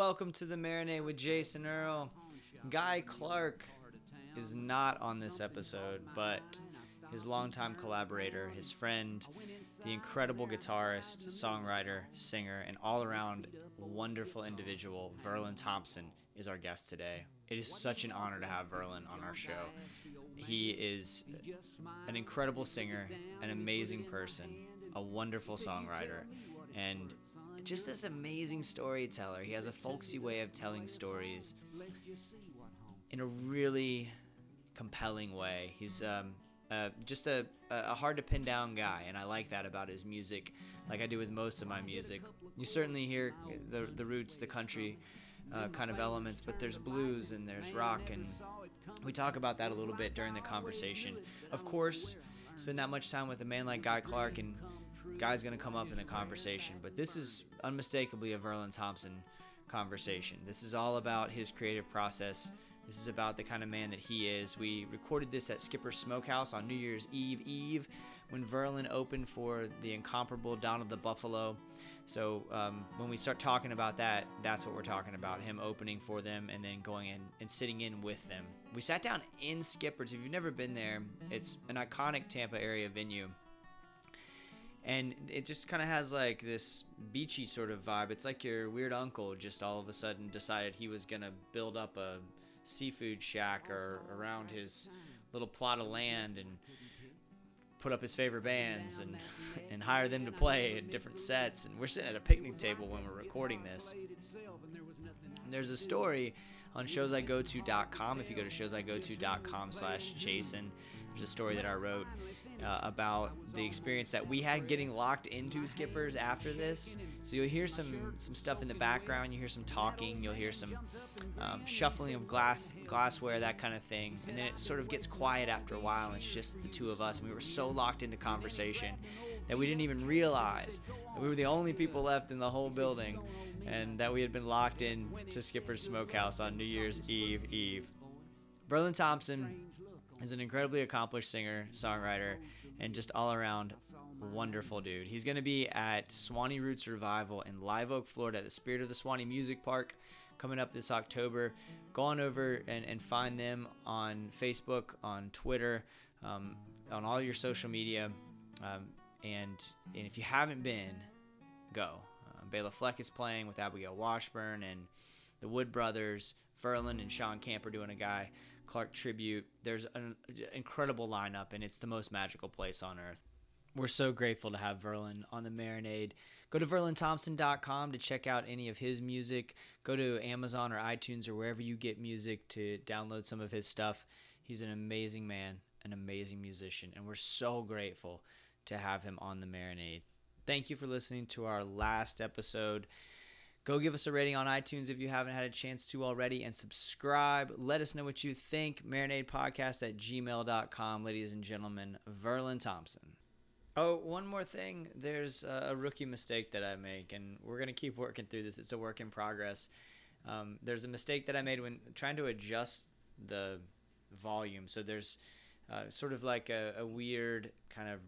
welcome to the Marinade with Jason Earle. Guy Clark is not on this episode, but his longtime collaborator, his friend, the incredible guitarist, songwriter, singer, and all-around wonderful individual, Verlon Thompson, is our guest today. It is such an honor to have Verlon on our show. He is an incredible singer, an amazing person, a wonderful songwriter, and just this amazing storyteller. He has a folksy way of telling stories in a really compelling way. He's just a hard to pin down guy, and I like that about his music, like I do with most of my music. You certainly hear the roots, the country kind of elements, but there's blues and there's rock, and we talk about that a little bit during the conversation. Of course, spend that much time with a man like Guy Clark, and Guy's going to come up in the conversation, but this is unmistakably a Verlon Thompson conversation. This is all about his creative process. This is about the kind of man that he is. We recorded this at Skipper's Smokehouse on New Year's Eve when Verlon opened for the incomparable Donald the Buffalo. So when we start talking about that, that's what we're talking about, him opening for them and then going in and sitting in with them. We sat down in Skipper's. If you've never been there, it's an iconic Tampa area venue. And it just kind of has like this beachy sort of vibe. It's like your weird uncle just all of a sudden decided he was going to build up a seafood shack or around his little plot of land and put up his favorite bands and hire them to play in different sets. And we're sitting at a picnic table when we're recording this. And there's a story on showsigoto.com. If you go to showsigoto.com/Jason, there's a story that I wrote about the experience that we had getting locked into Skipper's after this. So you'll hear some stuff in the background. You hear some talking. You'll hear some shuffling of glassware, that kind of thing. And then it sort of gets quiet after a while, and it's just the two of us. And we were so locked into conversation that we didn't even realize that we were the only people left in the whole building, and that we had been locked in to Skipper's Smokehouse on New Year's Eve. Verlon Thompson is an incredibly accomplished singer, songwriter, and just all-around wonderful dude. He's going to be at Swanee Roots Revival in Live Oak, Florida, at the Spirit of the Swanee Music Park coming up this October. Go on over and find them on Facebook, on Twitter, on all your social media. And if you haven't been, go. Bela Fleck is playing with Abigail Washburn and the Wood Brothers. Verlon and Sean Camp are doing a Guy Clark tribute. There's an incredible lineup, and it's the most magical place on earth. We're so grateful to have Verlon on the Marinade. Go to verlonthompson.com to check out any of his music. Go to Amazon or iTunes or wherever you get music to download some of his stuff. He's an amazing man, an amazing musician, and we're so grateful to have him on the Marinade. Thank you for listening to our last episode. Go give us a rating on iTunes if you haven't had a chance to already, and subscribe. Let us know what you think. marinadepodcast@gmail.com. Ladies and gentlemen, Verlon Thompson. Oh, one more thing. There's a rookie mistake that I make, and we're going to keep working through this. It's a work in progress. There's a mistake that I made when trying to adjust the volume. So there's sort of like a weird kind of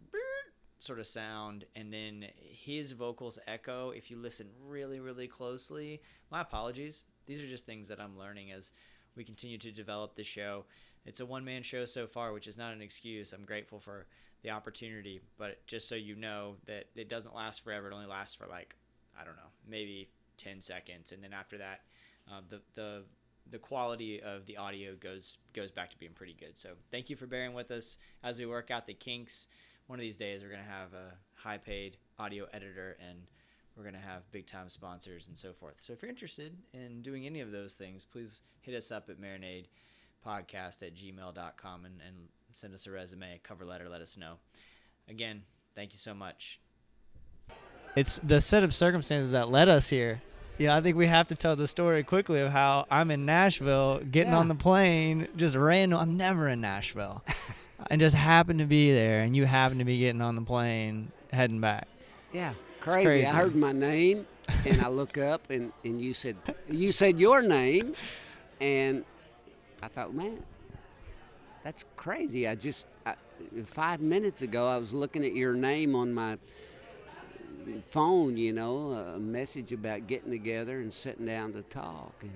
sort of sound, and then his vocals echo if you listen really, really closely. My apologies. These are just things that I'm learning as we continue to develop the show. It's a one-man show so far, which is not an excuse. I'm grateful for the opportunity, but just so you know that it doesn't last forever. It only lasts for maybe 10 seconds, and then after that, the quality of the audio goes back to being pretty good. So thank you for bearing with us as we work out the kinks. One of these days, we're going to have a high-paid audio editor, and we're going to have big-time sponsors and so forth. So if you're interested in doing any of those things, please hit us up at marinadepodcast@gmail.com and send us a resume, a cover letter, let us know. Again, thank you so much. It's the set of circumstances that led us here. I think we have to tell the story quickly of how I'm in Nashville, getting on the plane, just random. I'm never in Nashville. And just happened to be there, and you happened to be getting on the plane heading back. Yeah, crazy. I heard my name, and I look up, and you said your name, and I thought, man, that's crazy. 5 minutes ago, I was looking at your name on my phone, a message about getting together and sitting down to talk, and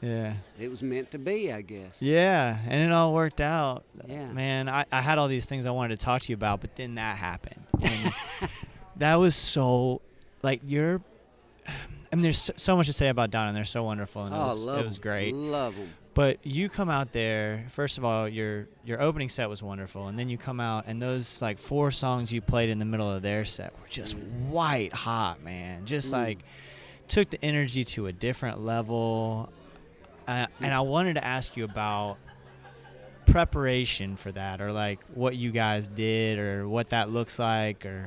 Yeah. it was meant to be, I guess. Yeah, and it all worked out. Yeah. Man, I had all these things I wanted to talk to you about, but then that happened. And that was so, like, there's so much to say about Donna, and they're so wonderful, and it was great. Love them. But you come out there, first of all, your opening set was wonderful, and then you come out, and those, like, 4 songs you played in the middle of their set were just white hot, man. Just, like, took the energy to a different level. And I wanted to ask you about preparation for that, or like what you guys did, or what that looks like, or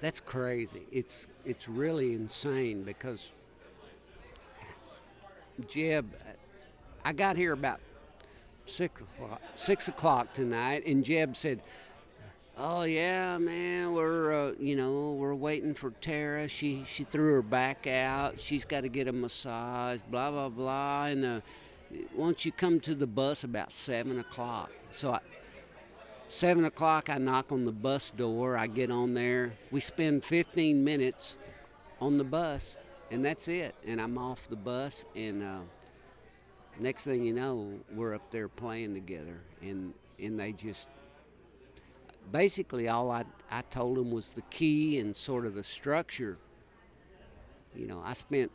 that's crazy. It's really insane because Jeb, I got here about 6 o'clock tonight, and Jeb said, "Oh yeah, man, we're waiting for Tara. She threw her back out. She's got to get a massage. Blah blah blah. And won't you come to the bus about 7 o'clock?" So 7 o'clock, I knock on the bus door. I get on there. We spend 15 minutes on the bus, and that's it. And I'm off the bus, and next thing you know, we're up there playing together, and they just. Basically, all I told them was the key and sort of the structure. I spent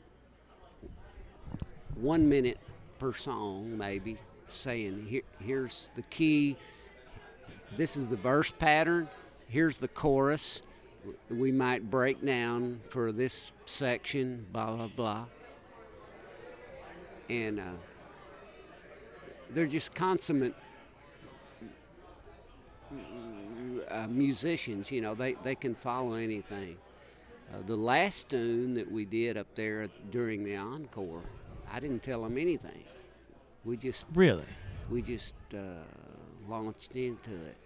1 minute per song, maybe, saying, here's the key, this is the verse pattern, here's the chorus, we might break down for this section, blah, blah, blah. And they're just consummate musicians, they can follow anything. The last tune that we did up there during the encore, I didn't tell them anything. We just launched into it.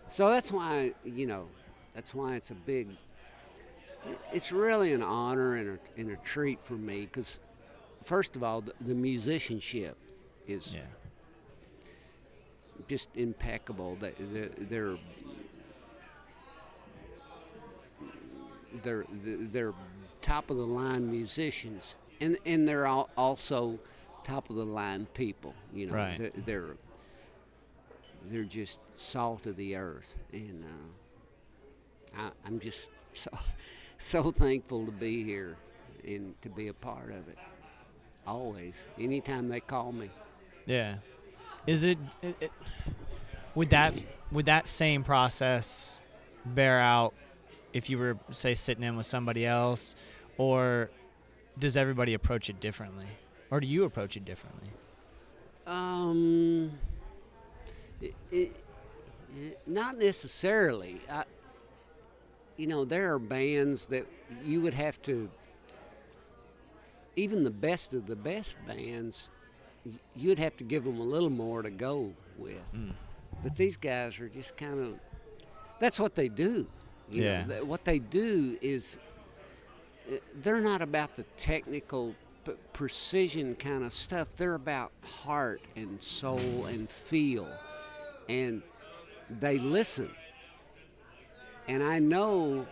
So that's why it's really an honor and a treat for me, because first of all, the musicianship is just impeccable. They're top of the line musicians, and they're also top of the line people. Right. They're just salt of the earth, and I'm just so thankful to be here and to be a part of it. Always, anytime they call me. Yeah. Is it would that same process bear out if you were, say, sitting in with somebody else, or does everybody approach it differently, or do you approach it differently? Not necessarily. There are bands that you would have to, even the best of the best bands, you'd have to give them a little more to go with. But these guys are just kind of, that's what they do. You know, what they do is, they're not about the technical precision kind of stuff. They're about heart and soul and feel. And they listen. And I know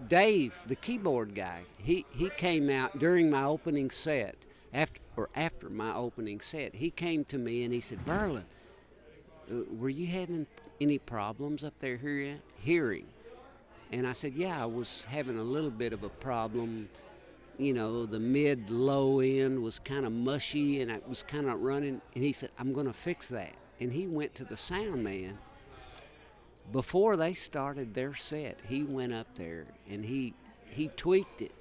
Dave, the keyboard guy, he came out during my opening set, after my opening set, he came to me and he said, "Verlon, were you having any problems up there hearing?" And I said, "Yeah, I was having a little bit of a problem. The mid-low end was kind of mushy and I was kind of running." And he said, "I'm going to fix that." And he went to the sound man. Before they started their set, he went up there and he tweaked it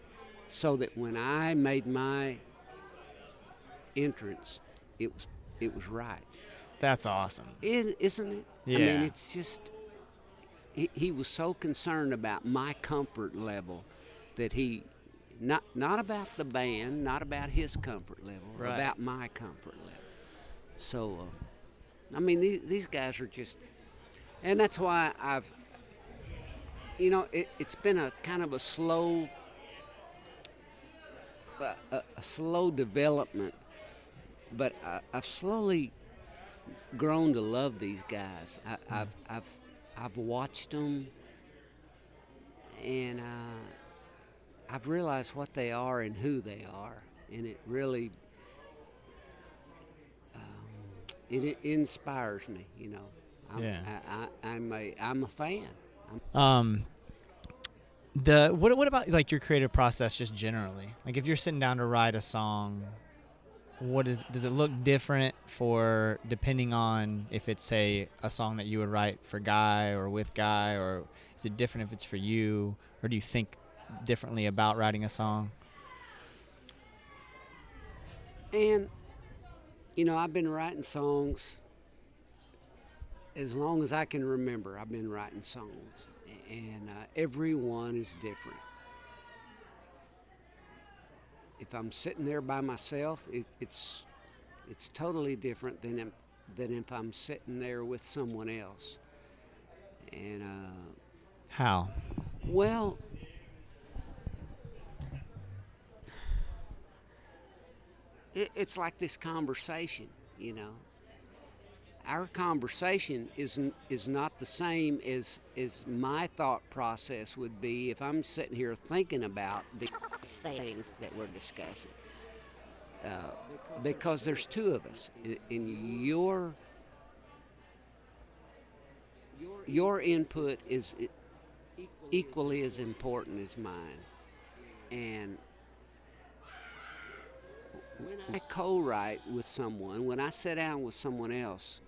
so that when I made my entrance, it was right. That's awesome. Isn't it? Yeah. I mean, it's just, he was so concerned about my comfort level that he, not about the band, not about his comfort level, right, about my comfort level. So, I mean, these guys are just, and that's why I've, it's been a kind of a slow development, but I've slowly grown to love these guys. I've watched them, and I've realized what they are and who they are, and it really it inspires me. Yeah. I'm a fan. Um, what about like your creative process just generally? Like if you're sitting down to write a song, does it look different for depending on if it's say a song that you would write for Guy or with Guy, or is it different if it's for you, or do you think differently about writing a song? And I've been writing songs as long as I can remember. I've been writing songs, and every one is different. If I'm sitting there by myself, it's totally different than if I'm sitting there with someone else. And How? well, it's like this conversation. Our conversation is not the same as my thought process would be if I'm sitting here thinking about these things that we're discussing. Because there's two of us, and your input is equally as important as mine. And when I co-write with someone, when I sit down with someone else,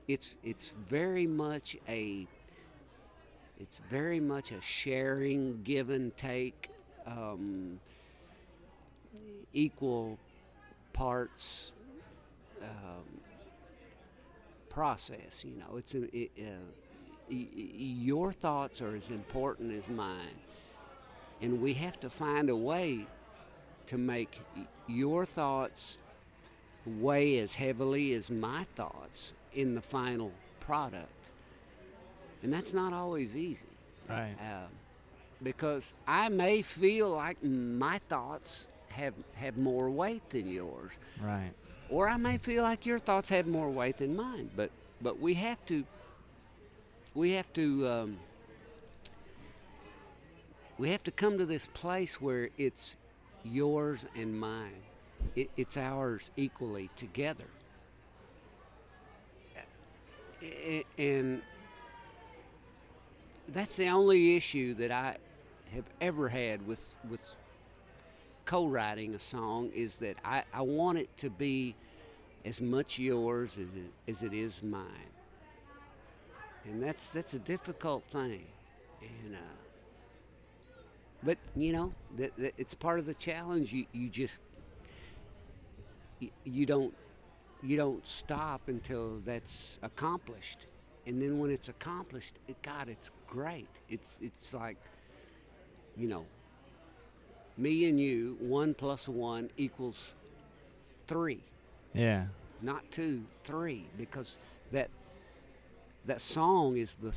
it's very much a sharing, give and take, equal parts process. Your thoughts are as important as mine, and we have to find a way to make your thoughts weigh as heavily as my thoughts in the final product. And that's not always easy. Right. Because I may feel like my thoughts have more weight than yours. Right. Or I may feel like your thoughts have more weight than mine. But we have to come to this place where it's yours and mine. It's ours equally together. And that's the only issue that I have ever had with co-writing a song, is that I want it to be as much yours as it is mine. And that's a difficult thing. And but it's part of the challenge. You don't stop until that's accomplished. And then when it's accomplished, it's great. It's like, me and you, 1 + 1 = 3. Yeah. Not 2, 3, because that song is the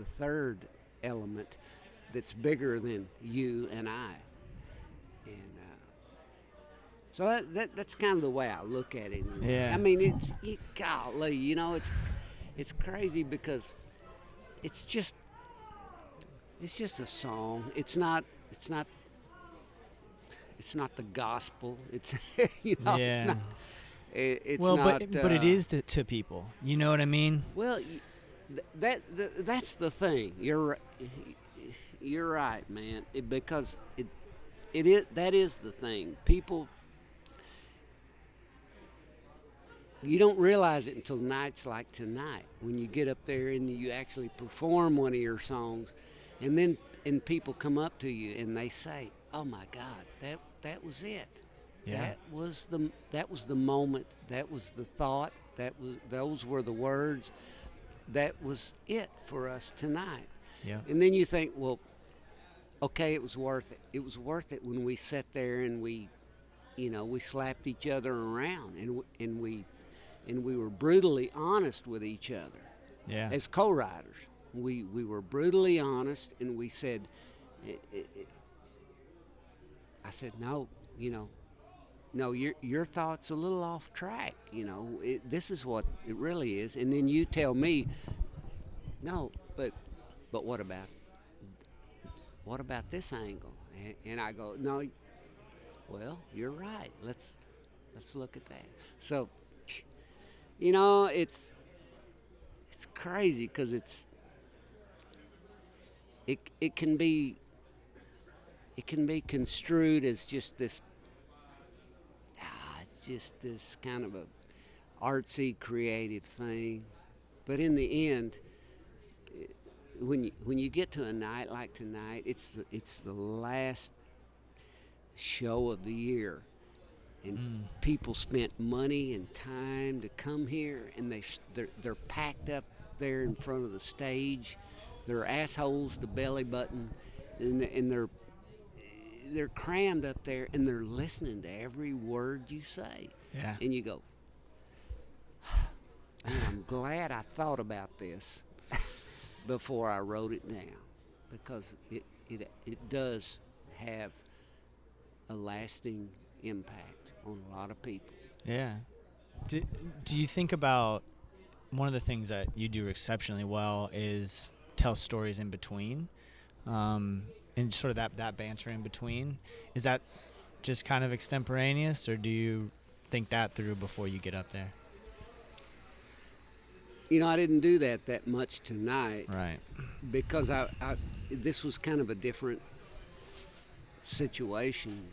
third element that's bigger than you and I. And so that's kind of the way I look at it. Yeah. I mean, golly, it's crazy because it's just a song. It's not the gospel. It's Yeah. it's not. It's well, not. but it is to people. You know what I mean? Well, that's the thing. You're right, man. Because that is the thing. People, you don't realize it until nights like tonight, when you get up there and you actually perform one of your songs, and people come up to you and they say, "Oh my God, that was it. Yeah. That was the moment. That was the thought. Those were the words. That was it for us tonight." Yeah. And then you think, well, okay, it was worth it. It was worth it when we sat there and we slapped each other around, and we were brutally honest with each other. Yeah. As co-writers, we were brutally honest, and we said, I said, no, your thought's a little off track. This is what it really is. And then you tell me, no, but what about this angle? And I go, no, well, you're right. Let's look at that. So, it's crazy because it can be construed as just this it's just this kind of a artsy creative thing, but in the end, when you get to a night like tonight, it's the last show of the year, and people spent money and time to come here, and they're packed up there in front of the stage. They're assholes to belly button, and they're crammed up there, and they're listening to every word you say. Yeah. And you go, man, I'm glad I thought about this before I wrote it down, because it does have a lasting impact on a lot of people. Yeah. Do you think about one of the things that you do exceptionally well is tell stories in between, and sort of that banter in between? Is that just kind of extemporaneous, or do you think that through before you get up there? I didn't do that much tonight. Right. Because this was kind of a different situation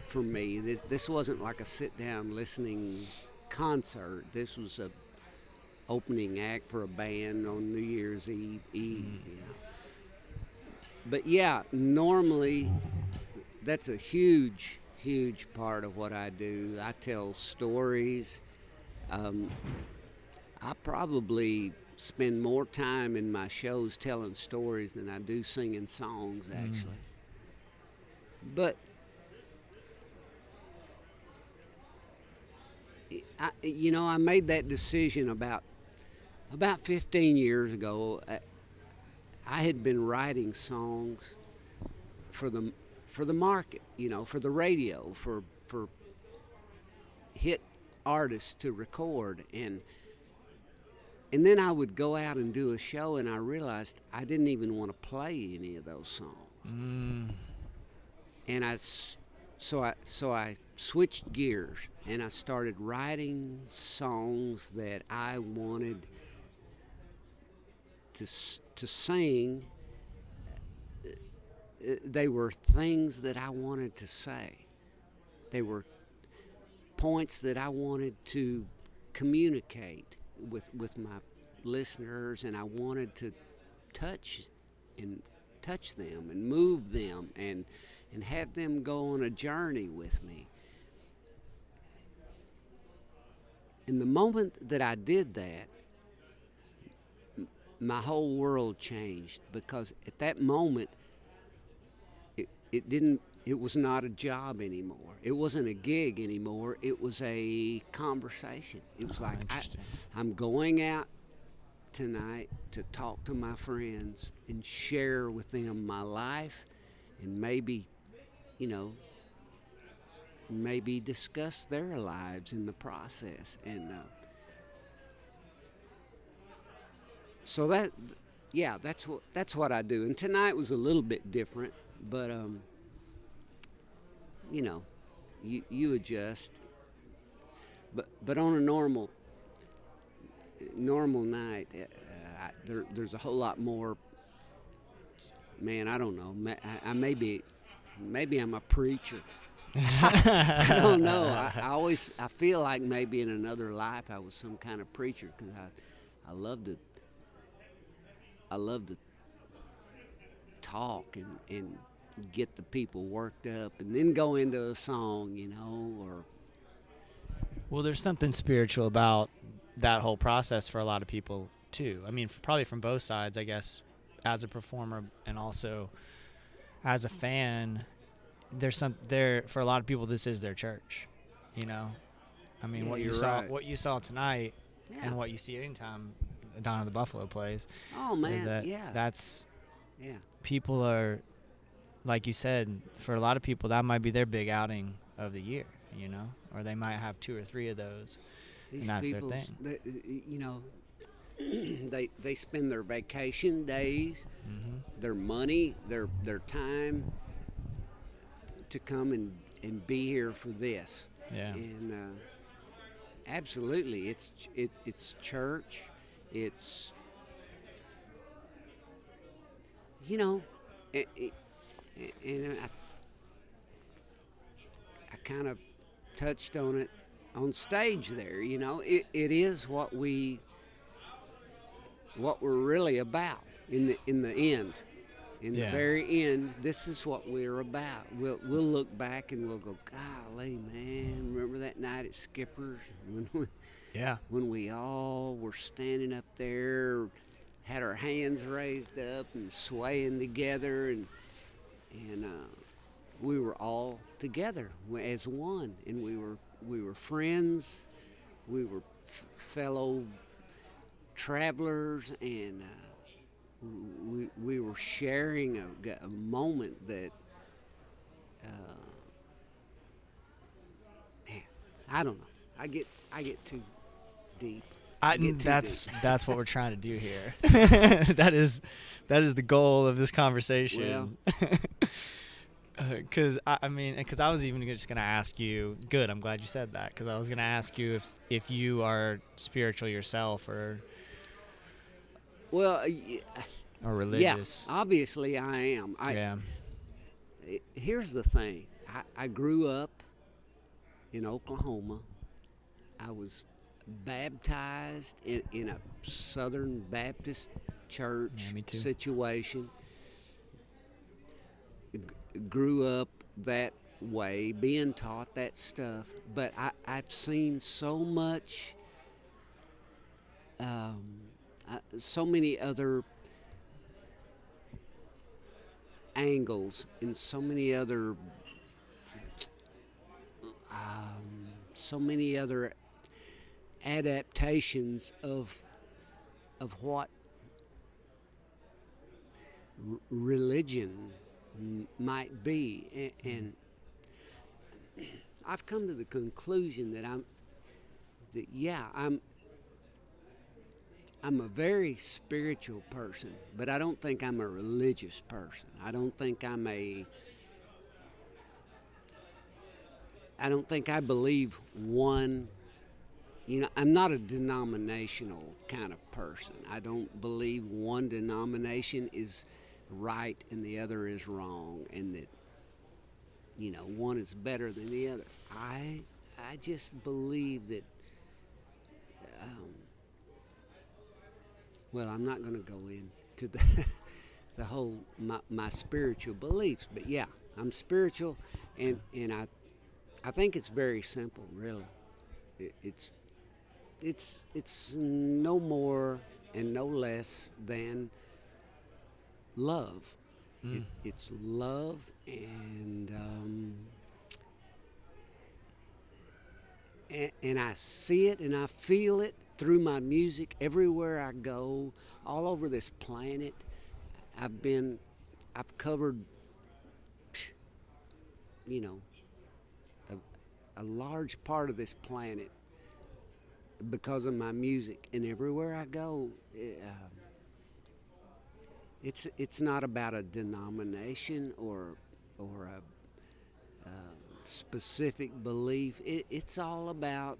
for me. This wasn't like a sit-down listening concert. This was a opening act for a band on New Year's Eve. But yeah, normally that's a huge part of what I do. I tell stories. I probably spend more time in my shows telling stories than I do singing songs, actually. But I made that decision about 15 years ago. I had been writing songs for the market, for the radio, for hit artists to record, and then I would go out and do a show, and I realized I didn't even want to play any of those songs. And so I switched gears, and I started writing songs that I wanted to sing. They were things that I wanted to say. They were points that I wanted to communicate with my listeners, and I wanted to touch them and move them and have them go on a journey with me. And the moment that I did that, my whole world changed, because at that moment it was not a job anymore. It wasn't a gig anymore. It was a conversation. It was like, I'm going out tonight to talk to my friends and share with them my life, and maybe discuss their lives in the process. And so that's what I do. And tonight was a little bit different, but you adjust. But on a normal night, there's a whole lot more. Man, I don't know. I maybe I'm a preacher. I don't know. I feel like maybe in another life I was some kind of preacher, because I love to talk and get the people worked up, and then go into a song, or. Well, there's something spiritual about that whole process for a lot of people too. I mean, probably from both sides, I guess, as a performer and also as a fan. For a lot of people, this is their church, I mean, what you saw tonight, and what you see anytime Donna the Buffalo plays. Oh man, is that yeah. That's yeah. People are, like you said, for a lot of people that might be their big outing of the year, or they might have 2 or 3 of those. These and that's their people, thing. they spend their vacation days, their money, their time to come and be here for this. Yeah. And absolutely, it's church. It's, you know, and I kind of touched on it on stage there. You know, it is what we're really about in the end. In the very end, this is what we're about. We'll look back and we'll go, golly, man, remember that night at Skipper's when we all were standing up there, had our hands raised up and swaying together, and we were all together as one, and we were friends, we were fellow travelers, and we were sharing a moment that, man, I don't know. I get too deep. That's what we're trying to do here. that is the goal of this conversation. Because I was even just gonna ask you. Good, I'm glad you said that, because I was gonna ask you if you are spiritual yourself or religious. Yeah, obviously I am. Here's the thing. I grew up in Oklahoma. I was baptized in a Southern Baptist church situation. Grew up that way, being taught that stuff. But I've seen so much, so many other angles and so many other adaptations of what religion might be, and I've come to the conclusion that I'm a very spiritual person, but I don't think I'm a religious person. I don't think I believe one. I'm not a denominational kind of person. I don't believe one denomination is right and the other is wrong, and that one is better than the other. I just believe that. Well, I'm not going to go into the whole my spiritual beliefs, but yeah, I'm spiritual, and I think it's very simple, really. It's no more and no less than love. It's love, and I see it and I feel it through my music everywhere I go, all over this planet. I've covered, a large part of this planet because of my music, and everywhere I go, it's not about a denomination or a specific belief. It's all about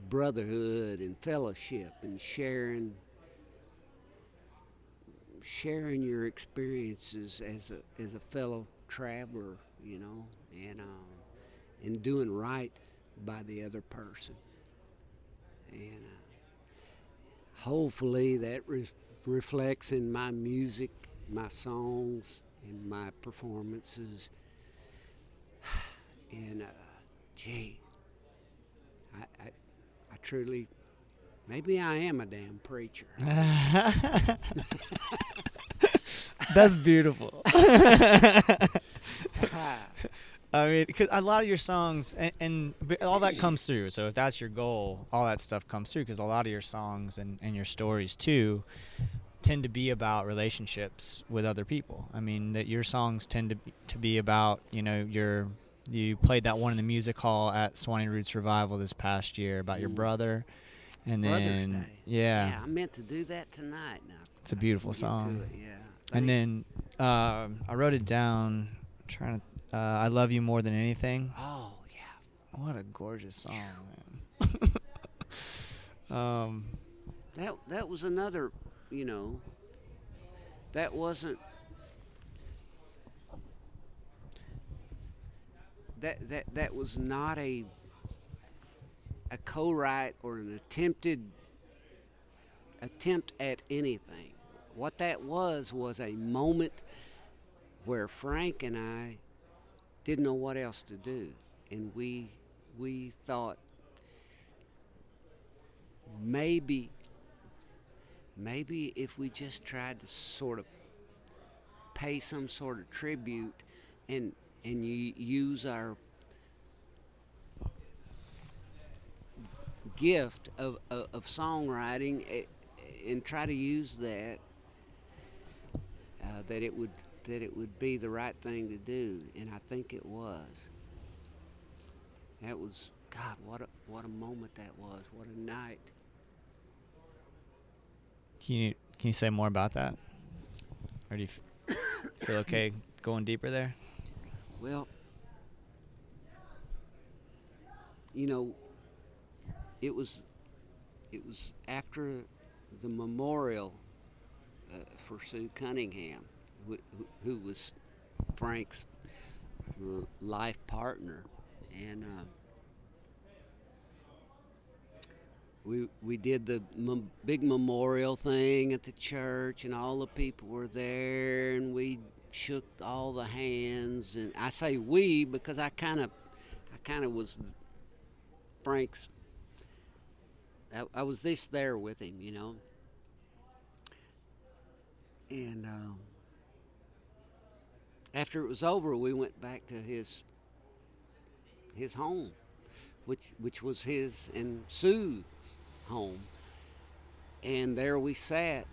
brotherhood and fellowship and sharing your experiences as a fellow traveler, and doing right by the other person. And hopefully that reflects in my music, my songs, and my performances. And I truly, maybe I am a damn preacher. That's beautiful. I mean, because a lot of your songs and all that comes through. So if that's your goal, all that stuff comes through, because a lot of your songs and your stories too tend to be about relationships with other people. I mean, that your songs tend to be about, you played that one in the music hall at Swanee Roots Revival this past year about your brother, And Mother's then, Day. yeah. Yeah, I meant to do that tonight. Now It's a beautiful I can song. get to it, yeah. And Thanks. then I wrote it down, trying to, I Love You More Than Anything. Oh, yeah. What a gorgeous song, man. That was another, you know, that wasn't that was not a co-write or an attempt at anything. What that was a moment where Frank and I didn't know what else to do, and we thought maybe if we just tried to sort of pay some sort of tribute and use our gift of songwriting and try to use that that it would be the right thing to do, and I think it was. That was, God, what a moment that was. What a night. Can you say more about that? Or do you feel okay going deeper there? Well, you know, it was after the memorial for Sue Cunningham, who was Frank's life partner, and we did the big memorial thing at the church, and all the people were there, and we shook all the hands, and I say we because I kind of was Frank's. I was there with him, you know, and after it was over, we went back to his home, which was his and Sue's home, and there we sat,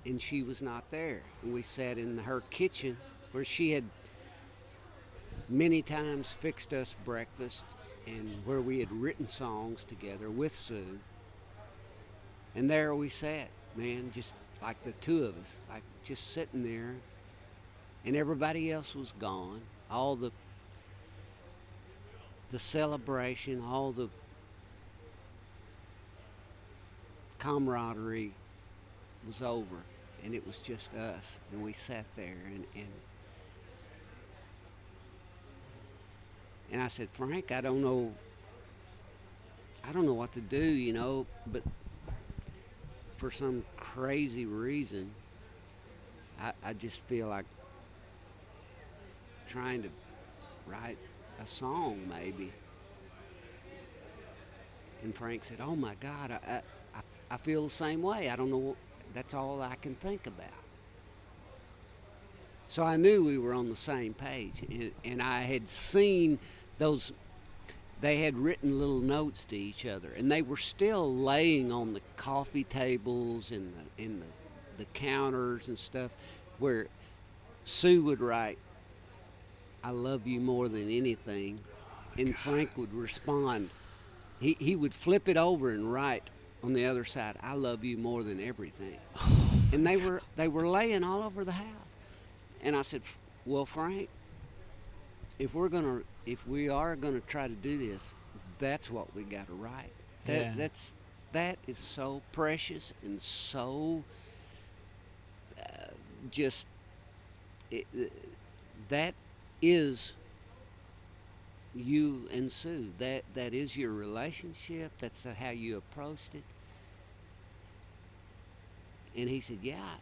and she was not there, and we sat in her kitchen where she had many times fixed us breakfast and where we had written songs together with Sue, and there we sat, man, just like the two of us, like just sitting there, and everybody else was gone. All the celebration, all the camaraderie was over, and it was just us, and we sat there, and I said, Frank, I don't know what to do, you know, but for some crazy reason, I just feel like trying to write a song maybe. And Frank said, oh my God, I feel the same way. I don't know, that's all I can think about. So I knew we were on the same page, and I had seen those, they had written little notes to each other, and they were still laying on the coffee tables and the counters and stuff, where Sue would write, I love you more than anything, and Frank would respond. He would flip it over and write on the other side, I love you more than everything. And they were laying all over the house. And I said, well, Frank, if we are gonna try to do this, that's what we got to write. That is so precious and so that is you and Sue. That is your relationship. That's how you approached it. And he said, yeah,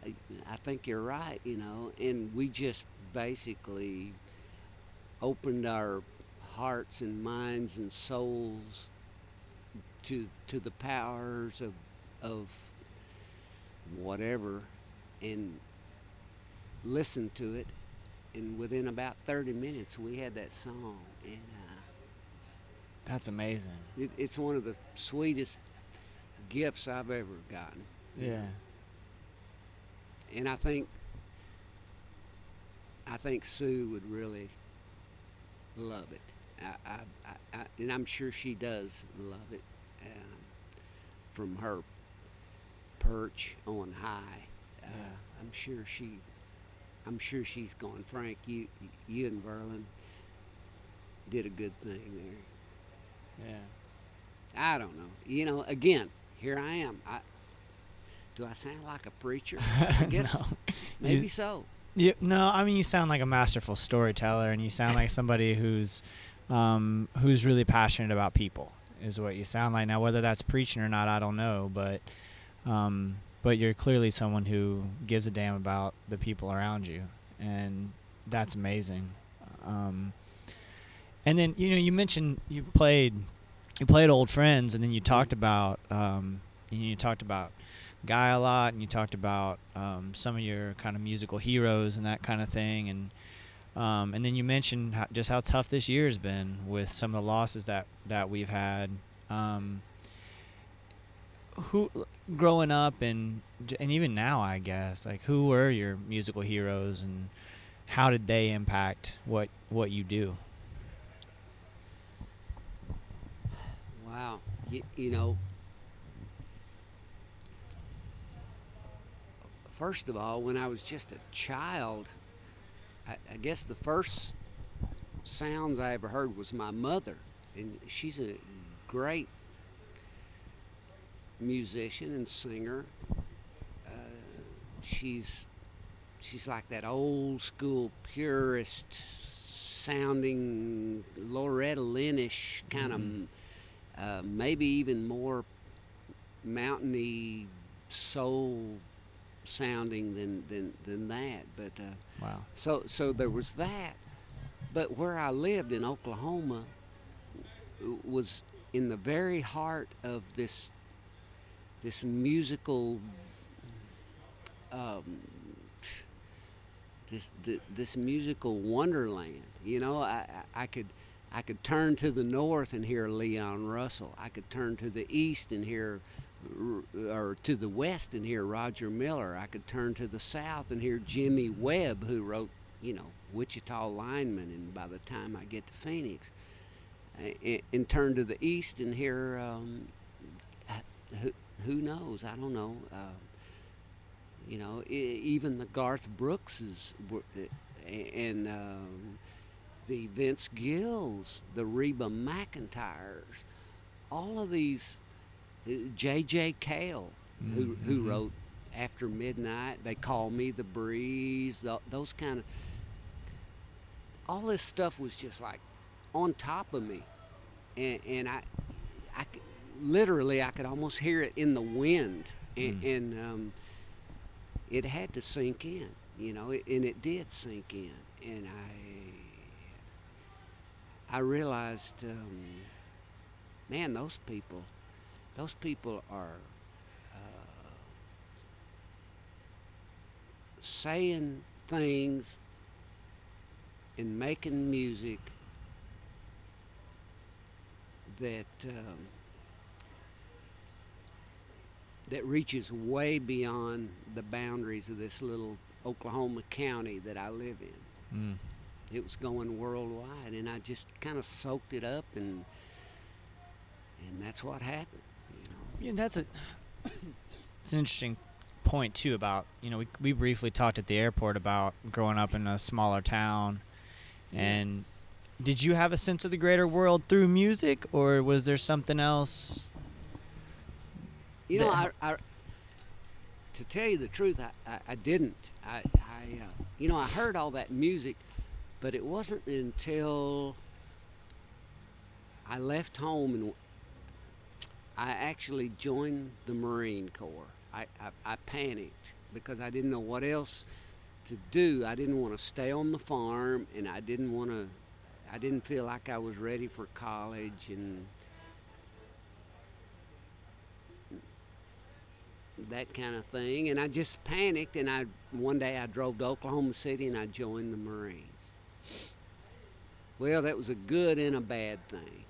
I think you're right, you know. And we just basically opened our hearts and minds and souls to the powers of whatever, and listened to it. And within about 30 minutes, we had that song. And that's amazing. It's one of the sweetest gifts I've ever gotten. Yeah. And I think Sue would really love it. And I'm sure she does love it. from her perch on high. I'm sure she's going, Frank, you and Verlon did a good thing there. Yeah. I don't know. Again, here I am. Do I sound like a preacher? I guess No. maybe so. No, I mean, you sound like a masterful storyteller, and you sound like somebody who's really passionate about people, is what you sound like. Now, whether that's preaching or not, I don't know, but you're clearly someone who gives a damn about the people around you, and that's amazing. And then you mentioned you played Old Friends, and then you talked about Guy a lot, and you talked about some of your kind of musical heroes and that kind of thing, and then you mentioned just how tough this year has been with some of the losses that we've had. Who, growing up and even now, I guess, like, who were your musical heroes, and how did they impact what you do? Wow. First of all, when I was just a child, I guess the first sounds I ever heard was my mother, and she's a great musician and singer. She's like that old school purist sounding Loretta Lynnish kind of, maybe even more mountainy soul sounding than that. But Wow. So there was that. But where I lived in Oklahoma was in the very heart of this musical this musical wonderland. I could turn to the north and hear Leon Russell. I could turn to the east and hear, or to the west and hear Roger Miller. I could turn to the south and hear Jimmy Webb, who wrote, Wichita Lineman, and By the Time I Get to Phoenix. And turn to the east and hear, who knows? I don't know. Even the Garth Brookses and the Vince Gills, the Reba McEntires, all of these, J.J. Cale, who wrote After Midnight, They Call Me the Breeze, those kind of, all this stuff was just like on top of me, and I literally I could almost hear it in the wind, and it had to sink in, and it did sink in, and I realized, man, those people are saying things and making music that reaches way beyond the boundaries of this little Oklahoma county that I live in. It was going worldwide, and I just kind of soaked it up, and that's what happened. Yeah, it's an interesting point too about, we briefly talked at the airport about growing up in a smaller town, and did you have a sense of the greater world through music, or was there something else? I to tell you the truth, I didn't. I heard all that music, but it wasn't until I left home and I actually joined the Marine Corps. I panicked because I didn't know what else to do. I didn't want to stay on the farm, and I didn't feel like I was ready for college and that kind of thing, and I just panicked, and one day I drove to Oklahoma City and I joined the Marines. Well, that was a good and a bad thing,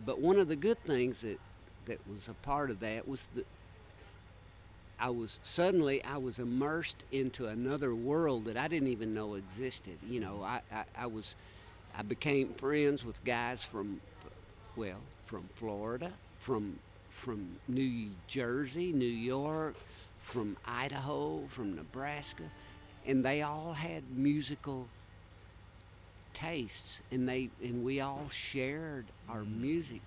but one of the good things that was a part of that was that I was immersed into another world that I didn't even know existed. I became friends with guys from Florida, from from New Jersey, New York, from Idaho, from Nebraska, and they all had musical tastes, and we all shared our music,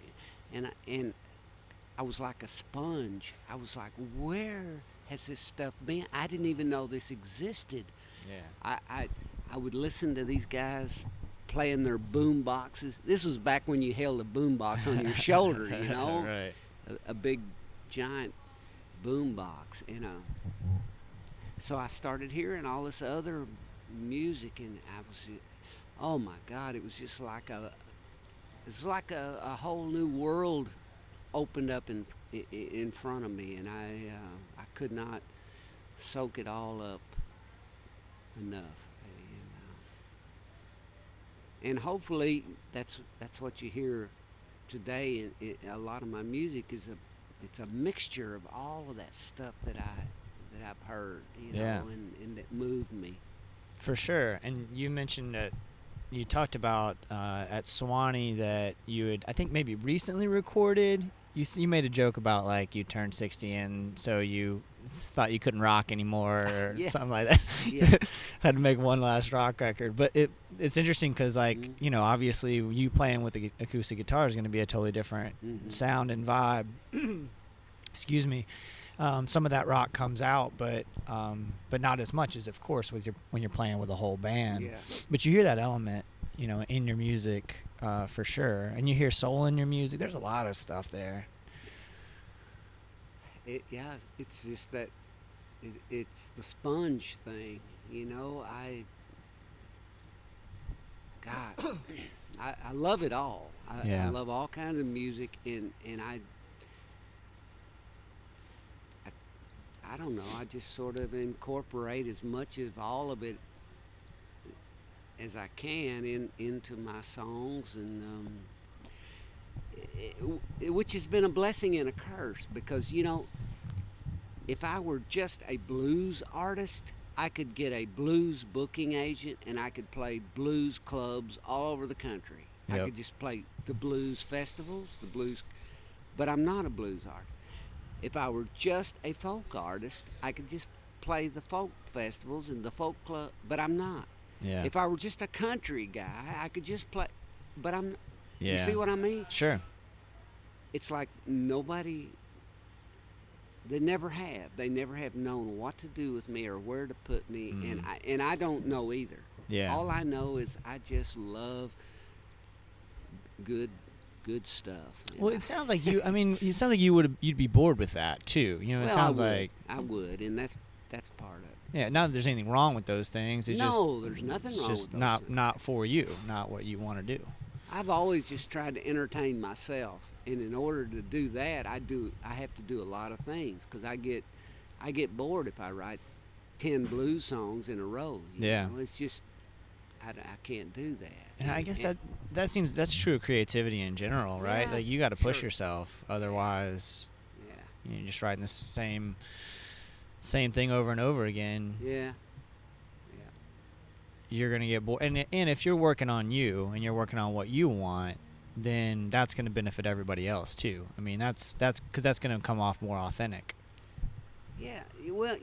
and I was like a sponge. I was like, where has this stuff been? I didn't even know this existed. Yeah. I would listen to these guys playing their boom boxes. This was back when you held a boom box on your shoulder, you know, Right. a big giant boom box, so I started hearing all this other music, and I was, oh my God, it was just like a whole new world opened up in front of me, and I could not soak it all up enough, and hopefully that's what you hear today. In a lot of my music it's a mixture of all of that stuff that I've heard, Yeah. and that moved me. For sure. And you mentioned that you talked about at Swanee that you had, I think, maybe recently recorded. You made a joke about, like, you turned 60 and so you thought you couldn't rock anymore or Yeah. something like that. Yeah. Had to make one last rock record. But it's interesting because, like, obviously you playing with the acoustic guitar is going to be a totally different sound and vibe. Excuse me. Some of that rock comes out, but not as much as, of course, when you're playing with a whole band. Yeah. But you hear that element, in your music, for sure. And you hear soul in your music. There's a lot of stuff there. It's just that it's the sponge thing, I love it all. I love all kinds of music, and I don't know. I just sort of incorporate as much of all of it as I can into my songs, and which has been a blessing and a curse, because if I were just a blues artist, I could get a blues booking agent and I could play blues clubs all over the country. Yep. I could just play the blues festivals, but I'm not a blues artist. If I were just a folk artist, I could just play the folk festivals and the folk club, but I'm not. Yeah. If I were just a country guy, I could just play, but I'm not. Yeah. You see what I mean? Sure. It's like nobody, they never have known what to do with me or where to put me, and I don't know either. Yeah. All I know is I just love good stuff. Well, it sounds like you'd be bored with that too. It sounds like I would, and that's part of it. Yeah, not that there's anything wrong with those things. It's there's nothing it's wrong just with those not for you, not what you want to do. I've always just tried to entertain myself, and in order to do that, I have to do a lot of things, because I get bored if I write 10 blues songs in a row. You know? It's just I can't do that. And I guess that's true of creativity in general, right? Yeah, like you got to push yourself, otherwise, you're just writing the same thing over and over again. Yeah. You're gonna get bored, and if you're working on you and you're working on what you want, then that's gonna benefit everybody else too. I mean, that's because that's gonna come off more authentic. Yeah. Well,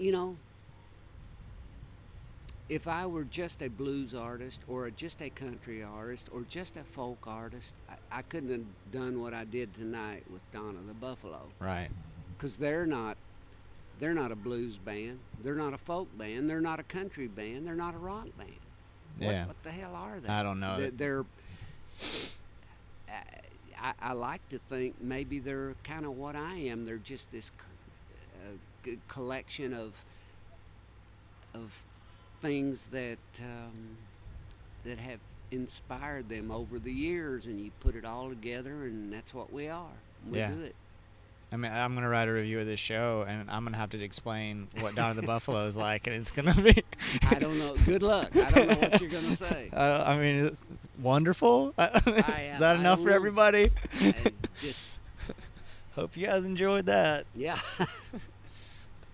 if I were just a blues artist or just a country artist or just a folk artist, I couldn't have done what I did tonight with Donna the Buffalo. Right. Because they're not a blues band. They're not a folk band. They're not a country band. They're not a rock band. What the hell are they? I don't know. They're. I like to think maybe they're kind of what I am. They're just this good collection of things that have inspired them over the years, and you put it all together, and that's what we are. We do it. I mean, I'm going to write a review of this show, and I'm going to have to explain what Donna the Buffalo is like, and it's going to be... I don't know. Good luck. I don't know what you're going to say. I mean, it's wonderful. Is that enough for everybody? Hope you guys enjoyed that. Yeah.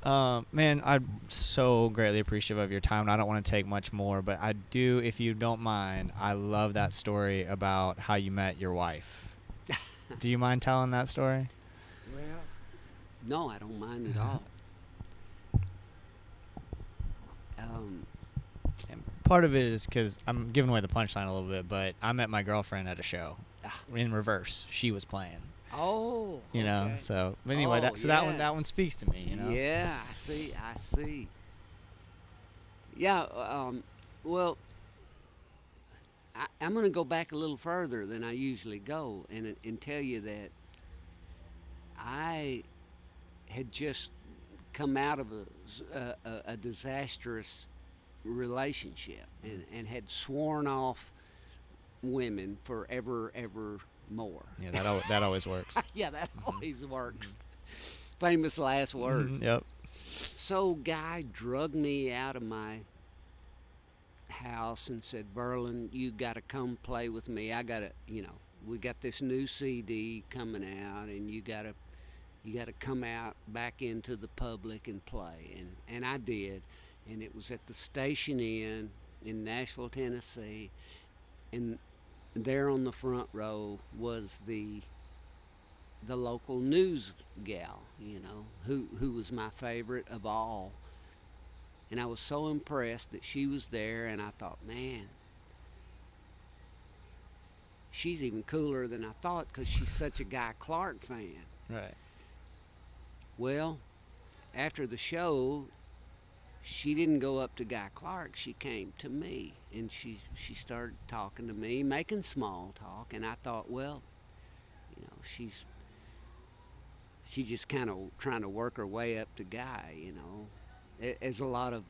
Man, I'm so greatly appreciative of your time, and I don't want to take much more, but I do, if you don't mind, I love that story about how you met your wife. Do you mind telling that story? Well, No, I don't mind at all. And part of it is because I'm giving away the punchline a little bit, but I met my girlfriend at a show. In reverse, she was playing. Oh, you know. okay. So, but anyway, Oh, that one speaks to me. You know. Yeah, I see. Yeah. Well, I'm going to go back a little further than I usually go, and tell you that I had just come out of a disastrous relationship, and had sworn off women forever more. Yeah, that always works. Yeah, that always works. Famous last words. Yep. So guy drugged me out of my house and said, Verlon, you got to come play with me. I got to, we got this new CD coming out, and you got to come out back into the public and play. And I did. And it was at the Station Inn in Nashville, Tennessee. And there on the front row was the local news gal, who was my favorite of all. And I was so impressed that she was there, and I thought, man, she's even cooler than I thought, because she's such a Guy Clark fan. Right. Well, after the show, she didn't go up to Guy Clark. She came to me, and she started talking to me, making small talk. And I thought, well, she's just kind of trying to work her way up to Guy, as a lot of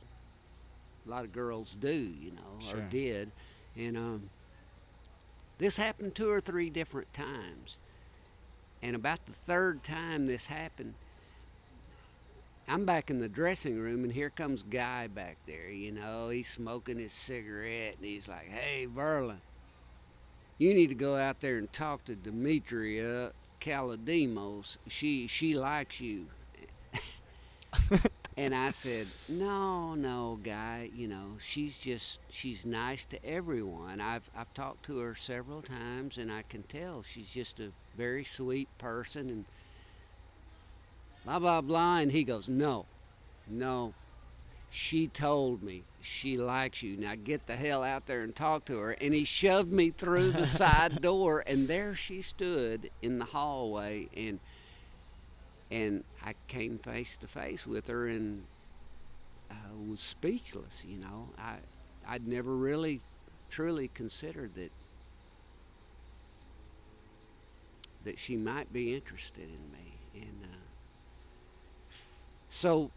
girls do, Sure. or did. And this happened 2 or 3 different times. And about the third time this happened, I'm back in the dressing room, and here comes Guy back there, he's smoking his cigarette, and he's like, hey, Verlon, you need to go out there and talk to Demetria Kaladimos. She likes you. And I said, no, Guy, she's nice to everyone. I've talked to her several times, and I can tell she's just a very sweet person, and blah, blah, blah. And he goes, no, she told me she likes you. Now get the hell out there and talk to her. And he shoved me through the side door, and there she stood in the hallway, and I came face to face with her, and was speechless. I'd never really truly considered that she might be interested in me. And so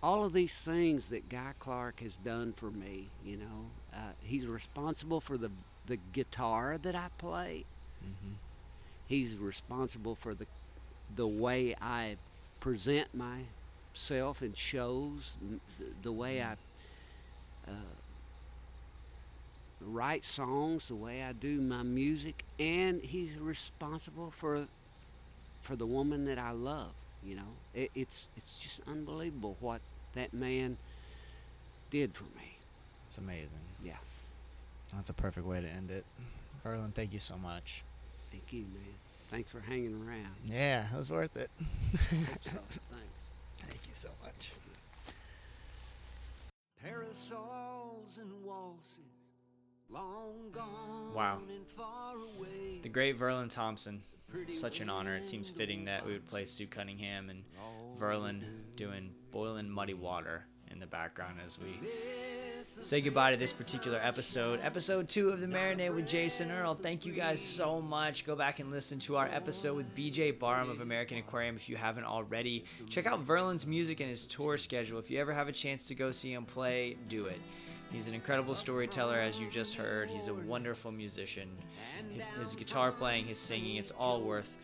all of these things that Guy Clark has done for me, he's responsible for the guitar that I play. Mm-hmm. He's responsible for the way I present myself in shows, the way I write songs, the way I do my music, and he's responsible for the woman that I love. It's just unbelievable what that man did for me. It's amazing. Yeah. That's a perfect way to end it. Verlon, thank you so much. Thank you, man. Thanks for hanging around. Yeah, it was worth it. Thanks. Thank you so much. Parasols and waltzes, long gone. Wow. And far away. The great Verlon Thompson. Such an honor. It seems fitting that we would play Sue Cunningham and Verlon doing Boiling Muddy Water in the background as we say goodbye to this particular episode. Episode 2 of the Marinade with Jason Earle. Thank you guys so much. Go back and listen to our episode with BJ Barham of American Aquarium if you haven't already. Check out Verlon's music and his tour schedule. If you ever have a chance to go see him play, do it. He's an incredible storyteller, as you just heard. He's a wonderful musician. His guitar playing, his singing, it's all worth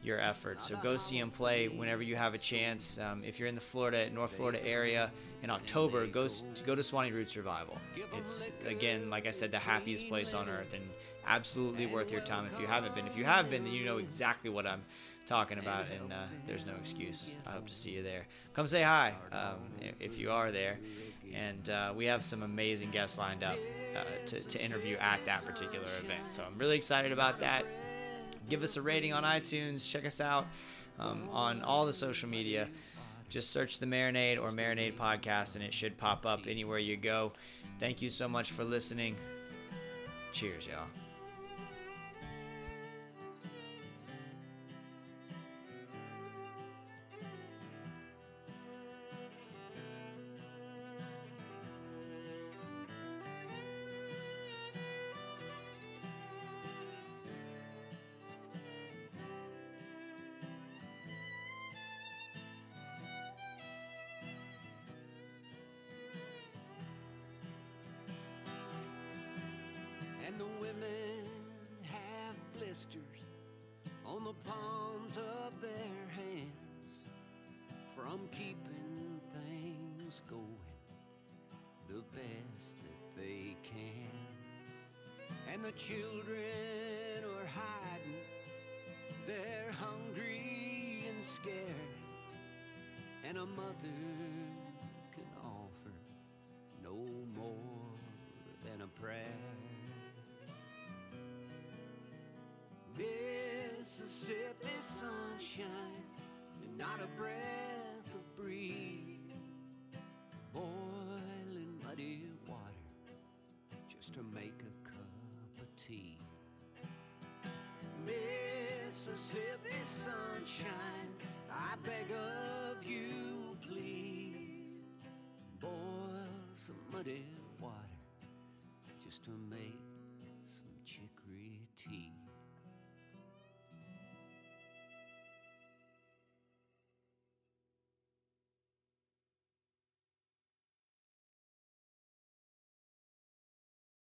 your effort. So go see him play whenever you have a chance. If you're in the North Florida area in October, go to Swanee Roots Revival. It's, again, like I said, the happiest place on earth, and absolutely worth your time if you haven't been. If you have been, then you know exactly what I'm talking about, and there's no excuse. I hope to see you there. Come say hi if you are there. And we have some amazing guests lined up to interview at that particular event. So I'm really excited about that. Give us a rating on iTunes. Check us out. on all the social media. Just search the Marinade or Marinade Podcast, and it should pop up anywhere you go. Thank you so much for listening. Cheers, y'all. And the women have blisters on the palms of their hands from keeping things going the best that they can. And the children are hiding, they're hungry and scared, and a mother can offer no more than a prayer. Mississippi sunshine, not a breath of breeze, boiling muddy water just to make a cup of tea. Mississippi sunshine, I beg of you please, boil some muddy water just to make some chicory tea.